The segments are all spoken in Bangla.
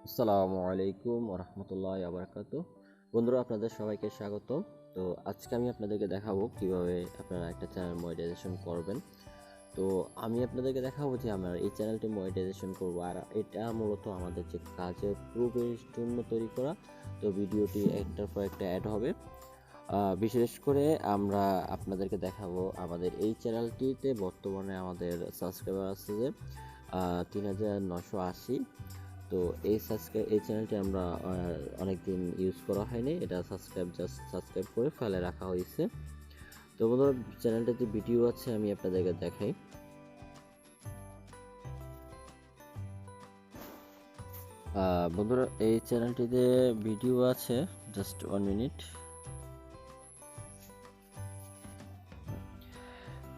আসসালামু আলাইকুম ওরহমতুল্লাহি ওয়াবারাকাতুহ। বন্ধুরা, আপনাদের সবাইকে স্বাগত। তো আজকে আমি আপনাদেরকে দেখাবো কিভাবে আপনারা একটা চ্যানেল মনিটাইজেশন করবেন। তো আমি আপনাদেরকে দেখাবো যে আমরা এই চ্যানেলটি মনিটাইজেশন করব, আর এটা মূলত আমাদের যে কাজের প্রুফের জন্য তৈরি করা। তো ভিডিওটি একটার পর একটা অ্যাড হবে। বিশেষ করে আমরা আপনাদেরকে দেখাবো আমাদের এই চ্যানেলটিতে বর্তমানে আমাদের সাবস্ক্রাইবার আছে যে 3980। তো এই চ্যানেলটি আমরা অনেক দিন ইউজ করা হয়নি, এটা সাবস্ক্রাইব করে ফেলে রাখা হয়েছে। তো বন্ধুরা, চ্যানেলটাতে ভিডিও আছে, আমি আপনাদেরকে দেখাই। বন্ধুরা, এই চ্যানেলটিতে ভিডিও আছে, জাস্ট 1 মিনিট।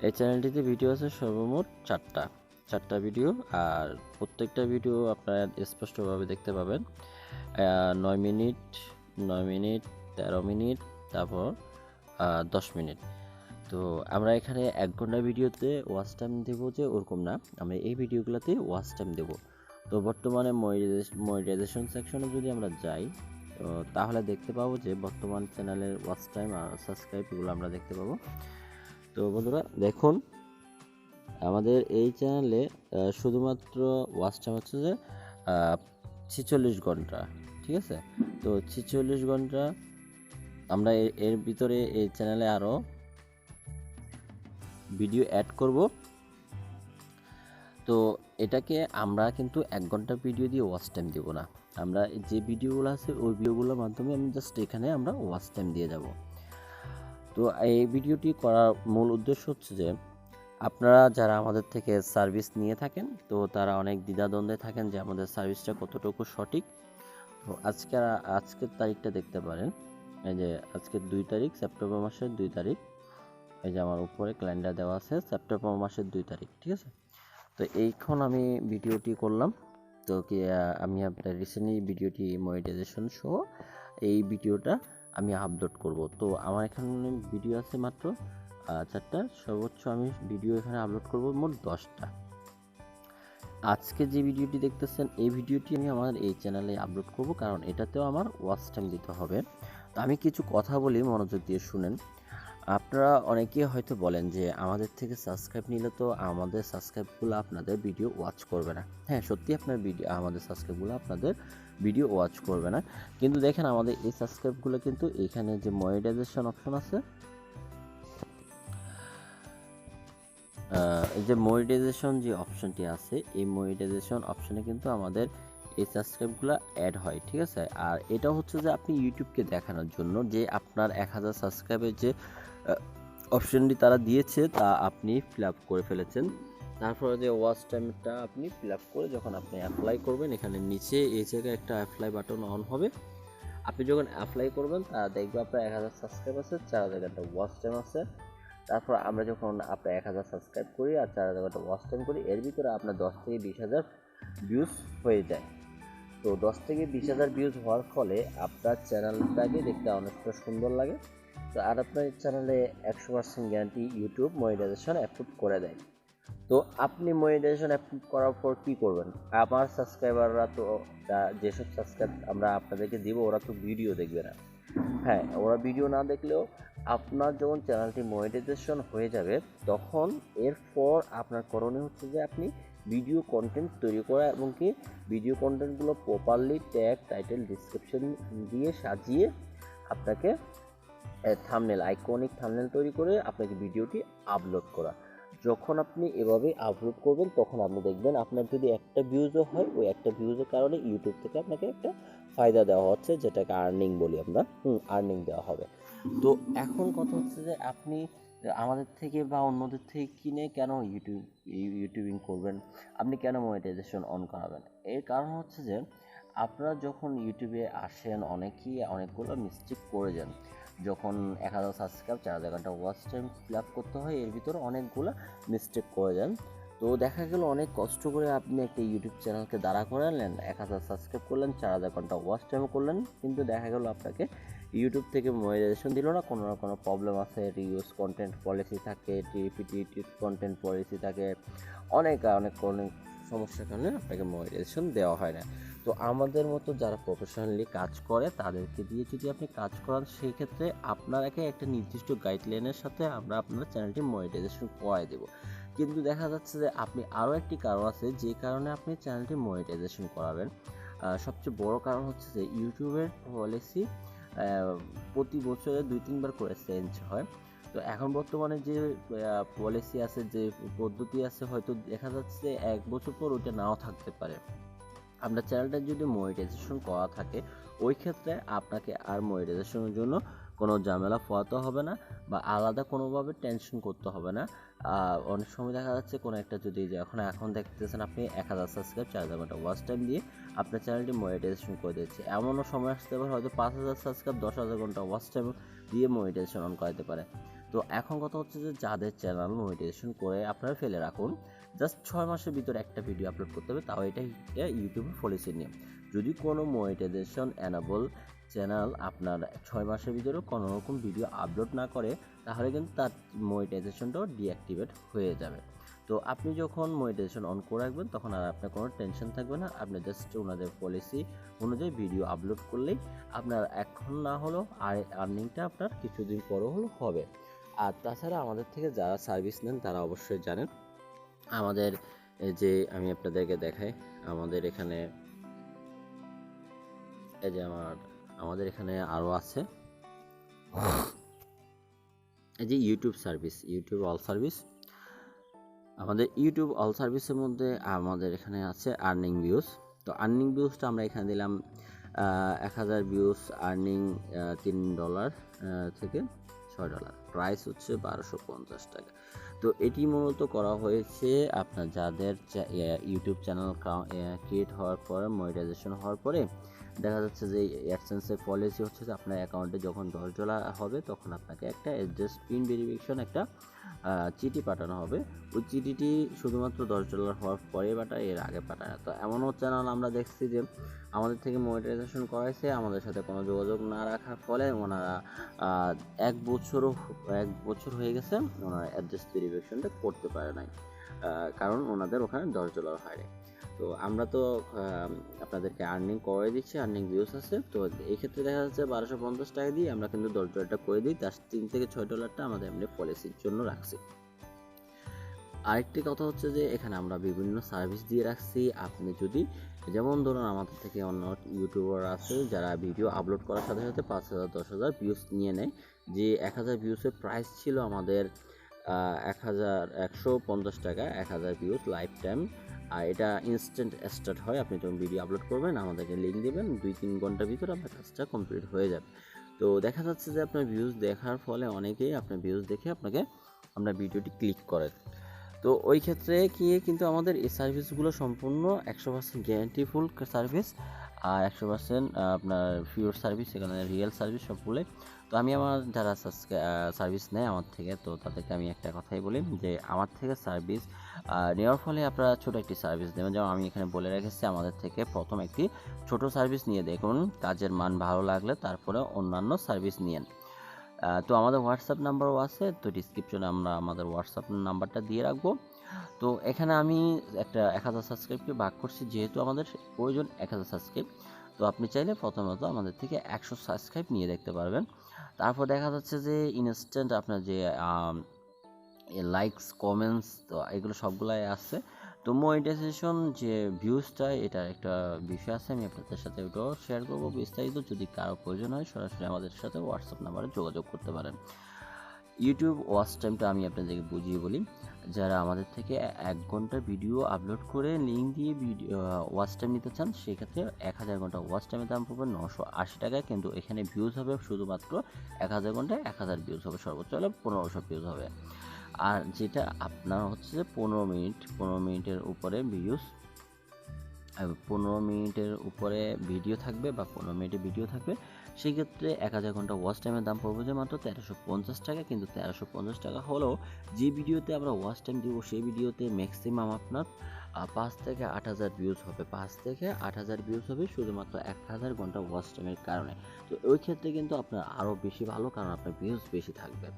এই চ্যানেলটিতে ভিডিও আছে সর্বমোট চারটা ভিডিও, আর প্রত্যেকটা ভিডিও আপনারা স্পষ্টভাবে দেখতে পাবেন। 9 মিনিট, 9 মিনিট, 13 মিনিট, তারপর 10 মিনিট। তো আমরা এখানে 1 ঘন্টা ভিডিওতে ওয়াচ টাইম দেবো যে ওরকম না, আমরা এই ভিডিওগুলোতে ওয়াচ টাইম দেবো। তো বর্তমানে মনিটাইজেশন সেকশনে যদি আমরা যাই, তাহলে দেখতে পাবো যে বর্তমান চ্যানেলের ওয়াচ টাইম আর সাবস্ক্রাইব এগুলো আমরা দেখতে পাবো। তো বন্ধুরা দেখুন, আমাদের এই চ্যানেলে শুধুমাত্র ওয়াচ টাইম হচ্ছে যে 46 ঘন্টা, ঠিক আছে। তো 46 ঘন্টা আমরা এর ভিতরে এই চ্যানেলে আরও ভিডিও অ্যাড করব। তো এটাকে আমরা কিন্তু 1 ঘন্টা ভিডিও দিয়ে ওয়াচ টাইম দেবো না, আমরা যে ভিডিওগুলো আছে ওই ভিডিওগুলোর মাধ্যমে আমি জাস্ট এখানে আমরা ওয়াচ টাইম দিয়ে যাব। তো এই ভিডিওটি করার মূল উদ্দেশ্য হচ্ছে যে আপনারা যারা আমাদের থেকে সার্ভিস নিয়ে থাকেন, তো তারা অনেক দ্বিধাদ্বন্দ্বে থাকেন যে আমাদের সার্ভিসটা কতটুকু সঠিক। তো আজকের তারিখটা দেখতে পারেন, এই যে আজকের 2 তারিখ, সেপ্টেম্বর মাসের 2 তারিখ। এই যে আমার উপরে ক্যালেন্ডার দেওয়া আছে সেপ্টেম্বর মাসের 2 তারিখ, ঠিক আছে। তো এইখন আমি ভিডিওটি করলাম। তো আমি আপনার রিসেন্টলি ভিডিওটি মনিটাইজেশন সহ এই ভিডিওটা আমি আপলোড করব। তো আমার এখানে ভিডিও আছে মাত্র 4টা, সর্বোচ্চ আমি ভিডিও এখানে আপলোড করব মোট 10টা। আজকে যে ভিডিওটি দেখতেছেন এই ভিডিওটি আমি আমার এই চ্যানেলে আপলোড করব, কারণ এটাতেও আমার ওয়াচ টাইম দিতে হবে। তো আমি কিছু কথা বলি, মনোযোগ দিয়ে শুনেন। আপনারা অনেকেই হয়তো বলেন যে আমাদের থেকে সাবস্ক্রাইব নিলে তো আমাদের সাবস্ক্রাইবগুলো আপনাদের ভিডিও ওয়াচ করবে না। হ্যাঁ, সত্যি আপনার আমাদের সাবস্ক্রাইবগুলো আপনাদের ভিডিও ওয়াচ করবে না, কিন্তু দেখেন আমাদের এই সাবস্ক্রাইবগুলো কিন্তু এখানে যে মনিটাইজেশন অপশন আছে, এই যে মনিটাইজেশন যে অপশনটি আছে, এই মনিটাইজেশন অপশনে কিন্তু আমাদের এই সাবস্ক্রাইবগুলো অ্যাড হয়, ঠিক আছে। আর এটা হচ্ছে যে আপনি ইউটিউবকে দেখানোর জন্য যে আপনার 1000 সাবস্ক্রাইবের যে অপশনটি তারা দিয়েছে তা আপনি ফিল আপ করে ফেলেছেন। তারপরে যে ওয়াচ টাইমটা আপনি ফিল আপ করে যখন আপনি অ্যাপ্লাই করবেন, এখানে নিচে এই জায়গায় একটা অ্যাপ্লাই বাটন অন হবে। আপনি যখন অ্যাপ্লাই করবেন তারা দেখবে আপনার 1000 সাবস্ক্রাইব আছে, 4000 ঘন্টা ওয়াচ টাইম আছে। তারপর আমরা যখন আপনার 1000 সাবস্ক্রাইব করি আর 4000 ঘন্টা ওয়াচ টাইম করি, এর ভিতরে আপনার 10 থেকে 20,000 ভিউজ হয়ে যায়। তো 10 থেকে 20,000 ভিউজ হওয়ার ফলে আপনার চ্যানেলটাকে দেখতে অনেকটা সুন্দর লাগে। তো আর আপনার চ্যানেলে 100% গ্যারান্টি ইউটিউব মনিটাইজেশন অ্যাপ্রুভ করে দেয়। তো আপনি মনিটাইজেশন অ্যাপ্রুভ করার পর কী করবেন? আমার সাবস্ক্রাইবাররা তো যেসব সাবস্ক্রাইব আমরা আপনাদেরকে দিব ওরা তো ভিডিও দেখবে না। হ্যাঁ, ওরা ভিডিও না দেখলেও আপনার যখন চ্যানেলটি মনিটাইজেশন হয়ে যাবে, তখন এরপর আপনার করণীয় হচ্ছে যে আপনি ভিডিও কন্টেন্ট তৈরি করা, এবং কি ভিডিও কন্টেন্টগুলো প্রপারলি ট্যাগ, টাইটেল, ডিসক্রিপশন দিয়ে সাজিয়ে আপনাকে থাম্বনেল, আইকনিক থাম্বনেল তৈরি করে আপনাকে ভিডিওটি আপলোড করা। যখন আপনি এভাবে আপলোড করবেন তখন আপনি দেখবেন আপনার যদি একটা ভিউজও হয়, ওই একটা ভিউজের কারণে ইউটিউব থেকে আপনাকে একটা ফায়দা দেওয়া হচ্ছে, যেটাকে আর্নিং বলি আমরা। আর্নিং দেওয়া হবে। তো এখন কথা হচ্ছে যে আপনি আমাদের থেকে বা অন্যদের থেকে কিনে কেন ইউটিউবিং করবেন, আপনি কেন মনিটাইজেশন অন করাবেন? এর কারণ হচ্ছে যে আপনারা যখন ইউটিউবে আসেন অনেকগুলো মিস্টেক করে যান। যখন 1000 সাবস্ক্রাইব, 4000 ঘন্টা ওয়াচ টাইম ফিল আপ করতে হয়, এর ভিতরে অনেকগুলো মিস্টেক করে যান। তো দেখা গেল অনেক কষ্ট করে আপনি একটা ইউটিউব চ্যানেলকে দাঁড়া করালেন, 1000 সাবস্ক্রাইব করলেন, 4000 ঘন্টা ওয়াচ টাইম করলেন, কিন্তু দেখা গেল আপনাকে ইউটিউব থেকে মনিটাইজেশন দিল না। কোনো না কোনো প্রবলেম আছে, রিউজ কন্টেন্ট পলিসি থাকে, রিপিটেড কন্টেন্ট পলিসি থাকে, অনেক অনেক অনেক সমস্যার কারণে আপনাকে মনিটাইজেশন দেওয়া হয় না। তো আমাদের মতো যারা প্রফেশনালি কাজ করে তাদেরকে দিয়ে যদি আপনি কাজ করান, সেই ক্ষেত্রে আপনাকে একটা নির্দিষ্ট গাইডলাইনের সাথে আমরা আপনার চ্যানেলটি মনিটাইজেশন করাই দেব। কিন্তু দেখা যাচ্ছে যে আপনি আরও একটি কারণ আছে যে কারণে আপনি চ্যানেলটি মনিটাইজেশন করাবেন। সবচেয়ে বড় কারণ হচ্ছে যে ইউটিউবের পলিসি প্রতি বছরে 2-3 বার করে চেঞ্জ হয়। তো এখন বর্তমানে যে পলিসি আছে, যে পদ্ধতি আছে, হয়তো দেখা যাচ্ছে যে 1 বছর পর ওইটা নাও থাকতে পারে। আপনার চ্যানেলটা যদি মনিটাইজেশন করা থাকে, ওই ক্ষেত্রে আপনাকে আর মনিটাইজেশনের জন্য কোনো ঝামেলা পোহাতে হবে না বা আলাদা কোনোভাবে টেনশন করতে হবে না। অনেক সময় দেখা যাচ্ছে কোনো একটা যদি এখন দেখতেছেন আপনি 1000 সাবস্ক্রাইব 4000 ঘন্টা ওয়াচ টাইম দিয়ে আপনার চ্যানেলটি মনিটাইজেশন করে দিচ্ছে, এমনও সময় আসতে পারে হয়তো 5000 সাবস্ক্রাইব 10,000 ঘন্টা ওয়াচ টাইম দিয়ে মনিটাইজেশন অন করাতে পারে। তো এখন কথা হচ্ছে যে যাদের চ্যানেল মনিটাইজেশন করে আপনারা ফেলে রাখুন, জাস্ট 6 মাসের ভিতরে একটা ভিডিও আপলোড করতে হবে, তাও এটা ইউটিউবের পলিসি নিয়ে। যদি কোনো মনিটাইজেশন এনাবল চ্যানেল আপনার 6 মাসের ভিতরে কোনো রকম ভিডিও আপলোড না করে, তাহলে কিন্তু তার মনিটাইজেশনটাও ডিঅ্যাক্টিভেট হয়ে যাবে। তো আপনি যখন মনিটাইজেশন অন করে রাখবেন তখন আর আপনার কোনো টেনশন থাকবে না। আপনি জাস্ট ওনাদের পলিসি অনুযায়ী ভিডিও আপলোড করলেই আপনার এখন না হলেও আর আর্নিংটা আপনার কিছুদিন পরও হলেও হবে। আর তাছাড়া আমাদের থেকে যারা সার্ভিস নেন তারা অবশ্যই জানেন, আমাদের যে আমি আপনাদেরকে দেখাই, আমাদের এখানে এই যে আমাদের এখানে আরও আছে এই যে YouTube service, YouTube all service. আমাদের ইউটিউব অল সার্ভিসের মধ্যে আমাদের এখানে আছে আর্নিং ভিউজ। তো আর্নিং ভিউজটা আমরা এখানে দিলাম 1000 ভিউজ আর্নিং $3 থেকে $6, প্রাইস হচ্ছে 1250 টাকা। তো এটি মূলত করা হয়েছে আপনার যাদের ইউটিউব চ্যানেল ক্রিয়েট হওয়ার পরে মনিটাইজেশন হওয়ার পরে দেখা যাচ্ছে যে অ্যাডসেন্সের পলিসি হচ্ছে যে আপনার অ্যাকাউন্টে যখন $10 হবে তখন আপনাকে একটা অ্যাড্রেস পিন ভেরিফিকেশন একটা চিঠি পাঠানো হবে। ওই চিঠিটি শুধুমাত্র $10 হওয়ার পরে পাঠায়, এর আগে পাঠায় না। তো এমনও চ্যানেল আমরা দেখছি যে আমাদের থেকে মনিটাইজেশন করাইছে, আমাদের সাথে কোনো যোগাযোগ না রাখার ফলে ওনারা 1 বছর হয়ে গেছে ওনারা অ্যাড্রেস ভেরিফিকেশনটা করতে পারে নাই, কারণ ওনাদের ওখানে $10 হয় নাই। তো আমরা তো আপনাদেরকে আর্নিং করে দিচ্ছি, আর্নিং ভিউজ আছে। তো এই ক্ষেত্রে দেখা যাচ্ছে 1250 টাকা দিয়ে আমরা কিন্তু $10টা করে দিই, তার $3 থেকে $6 আমাদের এমনি পলিসির জন্য রাখছি। আরেকটি কথা হচ্ছে যে এখানে আমরা বিভিন্ন সার্ভিস দিয়ে রাখছি। আপনি যদি যেমন ধরুন আমাদের থেকে অন্য ইউটিউবার আছে যারা ভিডিও আপলোড করার সাথে সাথে 5000 10,000 ভিউজ নিয়ে নেয়। যে 1000 ভিউজের প্রাইস ছিল আমাদের 1150 টাকা, 1000 ভিউজ লাইফ টাইম। আর এটা ইনস্ট্যান্ট স্টার্ট হয়, আপনি যখন ভিডিও আপলোড করবেন আমাদেরকে লিঙ্ক দেবেন, 2-3 ঘন্টার ভিতরে আপনার কাজটা কমপ্লিট হয়ে যাবে। তো দেখা যাচ্ছে যে আপনার ভিউজ দেখার ফলে অনেকেই আপনার ভিউজ দেখে আপনাকে আপনার ভিডিওটি ক্লিক করে। তো ওই ক্ষেত্রে কিন্তু আমাদের এই সার্ভিসগুলো সম্পূর্ণ 100% গ্যারান্টিফুল সার্ভিস আর 100% আপনার পিওর সার্ভিস, এখানে রিয়েল সার্ভিস সবগুলোই। তো আমি আমার যারা সার্ভিস নেয় আমার থেকে, তো তাদেরকে আমি একটা কথাই বলি যে আমার থেকে সার্ভিস নেওয়ার ফলে আপনারা ছোটো একটি সার্ভিস দেবেন। যেমন আমি এখানে বলে রেখেছি আমাদের থেকে প্রথম একটি ছোট সার্ভিস নিয়ে দেখুন, কাজের মান ভালো লাগলে তারপরে অন্যান্য সার্ভিস নিয়েন। তো আমাদের হোয়াটসঅ্যাপ নাম্বারও আছে, তো ডিসক্রিপশনে আমরা আমাদের হোয়াটসঅ্যাপ নাম্বারটা দিয়ে রাখবো। তো এখানে আমি একটা 1000 সাবস্ক্রাইবকে ভাগ করছি, যেহেতু আমাদের প্রয়োজন 1000 সাবস্ক্রাইব। তো আপনি চাইলে প্রথমত আমাদের থেকে 100 সাবস্ক্রাইব নিয়ে দেখতে পারবেন। তারপর দেখা যাচ্ছে যে ইনস্ট্যান্ট আপনার যে লাইকস কমেন্টস তো এগুলো সবগুলাই আছে। তো মনিটাইজেশন যে ভিউজটা এটার একটা বিষয় আছে, আমি আপনাদের সাথে ওটাও শেয়ার করবো বিস্তারিত। যদি কারো প্রয়োজন হয় সরাসরি আমাদের সাথে হোয়াটসঅ্যাপ নাম্বারে যোগাযোগ করতে পারেন। ইউটিউব ওয়াচ টাইমটা আমি আপনাদেরকে বুঝিয়ে বলি, যারা আমাদের থেকে 1 ঘন্টার ভিডিও আপলোড করে লিঙ্ক দিয়ে ভিডিও ওয়াচ টাইম নিতে চান, সেক্ষেত্রে 1000 ঘন্টা ওয়াচ টাইমের দাম পড়বে 980 টাকা। কিন্তু এখানে ভিউজ হবে শুধুমাত্র 1000 ঘন্টায় 1000 ভিউজ হবে, সর্বোচ্চ হলে 1500 ভিউজ হবে। আর যেটা আপনার হচ্ছে যে 15 মিনিটের উপরে ভিউজ, 15 মিনিটের উপরে ভিডিও থাকবে বা 15 মিনিটের ভিডিও থাকবে, সেই ক্ষেত্রে 1000 ঘন্টা ওয়াচ টাইমের দাম পড়বে যে মাত্র 1350 টাকা। কিন্তু 1350 টাকা হলেও যে ভিডিওতে আমরা ওয়াচ টাইম দিব সেই ভিডিওতে ম্যাক্সিমাম আপনার 5 থেকে 8000 ভিউজ হবে, 5 থেকে 8000 ভিউজ হবে শুধুমাত্র 1000 ঘন্টা ওয়াচ টাইমের কারণে। তো ওই ক্ষেত্রে কিন্তু আপনার আরও বেশি ভালো, কারণ আপনার ভিউজ বেশি থাকবে।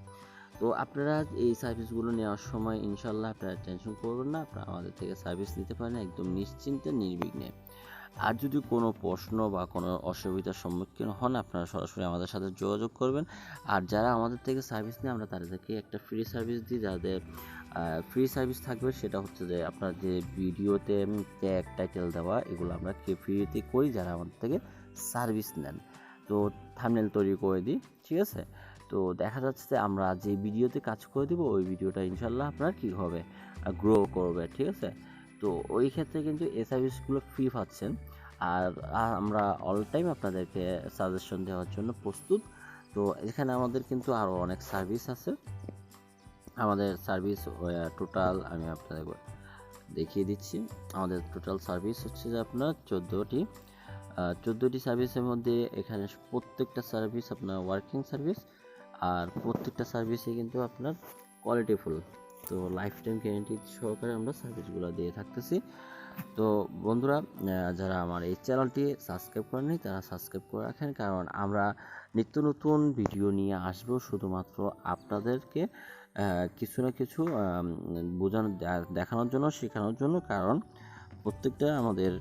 তো আপনারা এই সার্ভিসগুলো নেওয়ার সময় ইনশাল্লাহ আপনারা টেনশন করবেন না, আপনারা আমাদের থেকে সার্ভিস নিতে পারেন একদম নিশ্চিন্তে নির্বিঘ্নে। আর যদি কোনো প্রশ্ন বা কোনো অসুবিধার সম্মুখীন হন আপনারা সরাসরি আমাদের সাথে যোগাযোগ করবেন। আর যারা আমাদের থেকে সার্ভিস নেয় আমরা তাদেরকে একটা ফ্রি সার্ভিস দিই, যাদের ফ্রি সার্ভিস থাকবে সেটা হচ্ছে যে আপনার যে ভিডিওতে ট্যাগ টাইটেল দেওয়া এগুলো আমরা ফ্রিতে করি যারা আমাদের থেকে সার্ভিস নেন। তো থাম্বনেল তৈরি করে দিই, ঠিক আছে। তো দেখা যাচ্ছে যে আমরা যে ভিডিওতে কাজ করে দেবো ওই ভিডিওটা ইনশাল্লাহ আপনার কী হবে, গ্রো করবে, ঠিক আছে। তো ওই ক্ষেত্রে কিন্তু এই সার্ভিসগুলো ফ্রি পাচ্ছেন। আর আমরা অল টাইম আপনাদেরকে সাজেশন দেওয়ার জন্য প্রস্তুত। তো এখানে আমাদের কিন্তু আরও অনেক সার্ভিস আছে। আমাদের সার্ভিস টোটাল আমি আপনাদের দেখিয়ে দিচ্ছি। আমাদের টোটাল সার্ভিস হচ্ছে যে আপনার 14টি সার্ভিসের মধ্যে এখানে প্রত্যেকটা সার্ভিস আপনার ওয়ার্কিং সার্ভিস, আর প্রত্যেকটা সার্ভিসে কিন্তু আপনার কোয়ালিটিফুল। তো লাইফ টাইম গ্যারেন্টি সহকারে আমরা সার্ভিসগুলো দিয়ে থাকতেছি। তো বন্ধুরা, যারা আমার এই চ্যানেলটি সাবস্ক্রাইব করেননি তারা সাবস্ক্রাইব করে রাখেন, কারণ আমরা নিত্য নতুন ভিডিও নিয়ে আসবো শুধুমাত্র আপনাদেরকে কিছু না কিছু বোঝানো, দেখানোর জন্য, শেখানোর জন্য। কারণ প্রত্যেকটা আমাদের